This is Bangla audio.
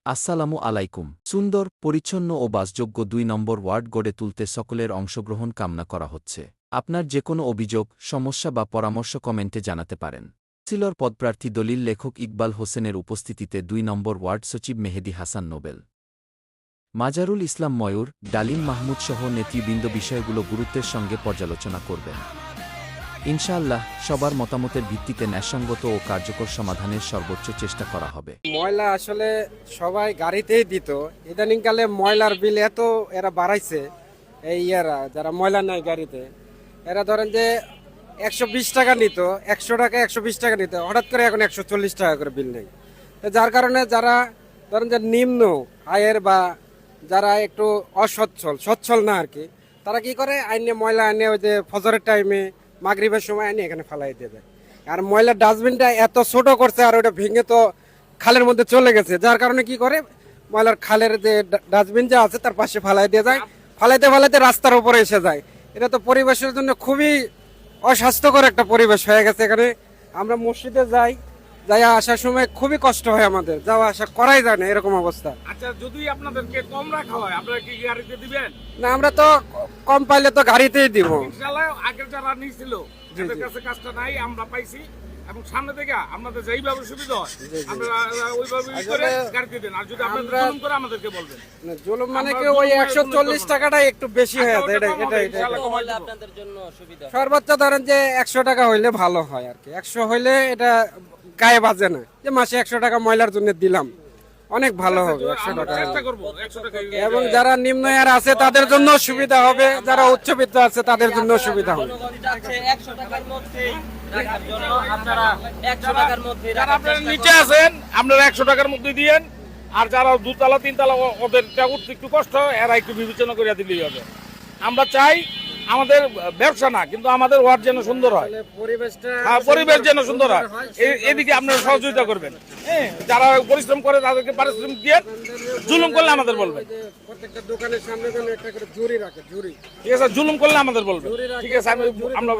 আসসালামু আলাইকুম। সুন্দর, পরিচ্ছন্ন ও বাসযোগ্য ২ নম্বর ওয়ার্ড গড়ে তুলতে সকলের অংশগ্রহণ কামনা করা হচ্ছে। আপনার যেকোনো অভিযোগ, সমস্যা বা পরামর্শ কমেন্টে জানাতে পারেন। কাউন্সিলর পদপ্রার্থী দলিল লেখক ইকবাল হোসেনের উপস্থিতিতে ২ নম্বর ওয়ার্ড সচিব মেহেদী হাসান নোবেল, মাজারুল ইসলাম ময়ূর, ডালিম মাহমুদ সহ নেতৃবৃন্দ বিষয়গুলো গুরুত্বের সঙ্গে পর্যালোচনা করবেন। ইনশাআল্লাহ সবার মতামতের ভিত্তিতে ন্যায়সঙ্গত ও কার্যকর সমাধানের সর্বোচ্চ চেষ্টা করা হবে। ময়লা আসলে সবাই গাড়িতেই দিত, ইদানিংকালে ময়লার বিল এত এরা বাড়াইছে। এই যারা ময়লা নেয় গাড়িতে, এরা ধরেন যে 120 টাকা নিত, 100 টাকা 120 টাকা নিত, হঠাৎ করে এখন 140 টাকা করে বিল নেই। যার কারণে যারা ধরেন যে নিম্ন আয়ের বা যারা একটু সচ্ছল না আর কি, তারা কি করে আইনে ময়লা আনে ওই যে ফজরের টাইমে মাগরিবের সময় আনি এখানে ফালাই দিয়ে দেয়। আর ময়লার ডাস্টবিনটা এত ছোট করছে আর ওটা ভেঙে তো খালের মধ্যে চলে গেছে, যার কারণে কি করে ময়লার খালের যে ডাস্টবিন যা আছে তার পাশে ফালাই দিয়ে যায়, ফালাইতে ফালাইতে রাস্তার উপরে এসে যায়। এটা তো পরিবেশের জন্য খুবই অস্বাস্থ্যকর একটা পরিবেশ হয়ে গেছে। এখানে আমরা মসজিদে যাই, আসার সময় খুবই কষ্ট হয়, আমাদের যাওয়া আসা করাই যায় না এরকম অবস্থা। আচ্ছা, যদি আপনাদেরকে কম রাখা হয় আপনারা কি গাড়িতে দিবেন? না, আমরা তো কম পাইলে তো গাড়িতেই দিব। ইনশাআল্লাহ আগের যারা নিয়েছিল তাদের কাছে কাজটা নাই, আমরা পাইছি এবং সামনে থেকে আপনাদের যেইভাবে সুবিধা হয় আপনারা ওইভাবে করে গাড়িতে দেন। আর যদি আপনারা জুলুম করে আমাদেরকে বলবেন। না, জুলুম মানে কি ওই 140 টাকাটা একটু বেশি হয়ে যায়। সর্বোচ্চ ধরেন যে 100 টাকা হইলে ভালো হয় আর কি। 100 হইলে এটা গায়ে বাজে না যে মাসে 100 টাকা ময়লার জন্য দিলাম, অনেক ভালো হবে 100 টাকা। চেষ্টা করব 100 টাকা। এবং যারা নিম্ন আয়ের আছে তাদের জন্য সুবিধা হবে, যারা উচ্চবিত্ত আছে তাদের জন্য সুবিধা হবে। 100 টাকার মধ্যেই রাখার জন্য আপনারা 100 টাকার মধ্যে যারা আপনারা নিচে আছেন আপনারা 100 টাকার মধ্যে দিয়েন, আর যারা দুতলা তিনতলা ওদেরটা উঠতে একটু কষ্ট হয় এরা একটু বিবেচনা করে দিলেই হবে। আমরা চাই আমাদের ব্যবসা না, কিন্তু আমাদের ওয়ার্ড যেন সুন্দর হয়, পরিবেশ যেন সুন্দর হয়। এদিকে আপনারা সহযোগিতা করবেন। যারা পরিশ্রম করে তাদেরকে পারিশ্রমিক দিয়ে, জুলুম করলে আমাদের বলবেন। প্রত্যেকটা দোকানের সামনে একটা করে ঝুড়ি রাখে, ঝুড়ি। ঠিক আছে, জুলুম করলে আমাদের বলবেন। ঠিক আছে, আমরা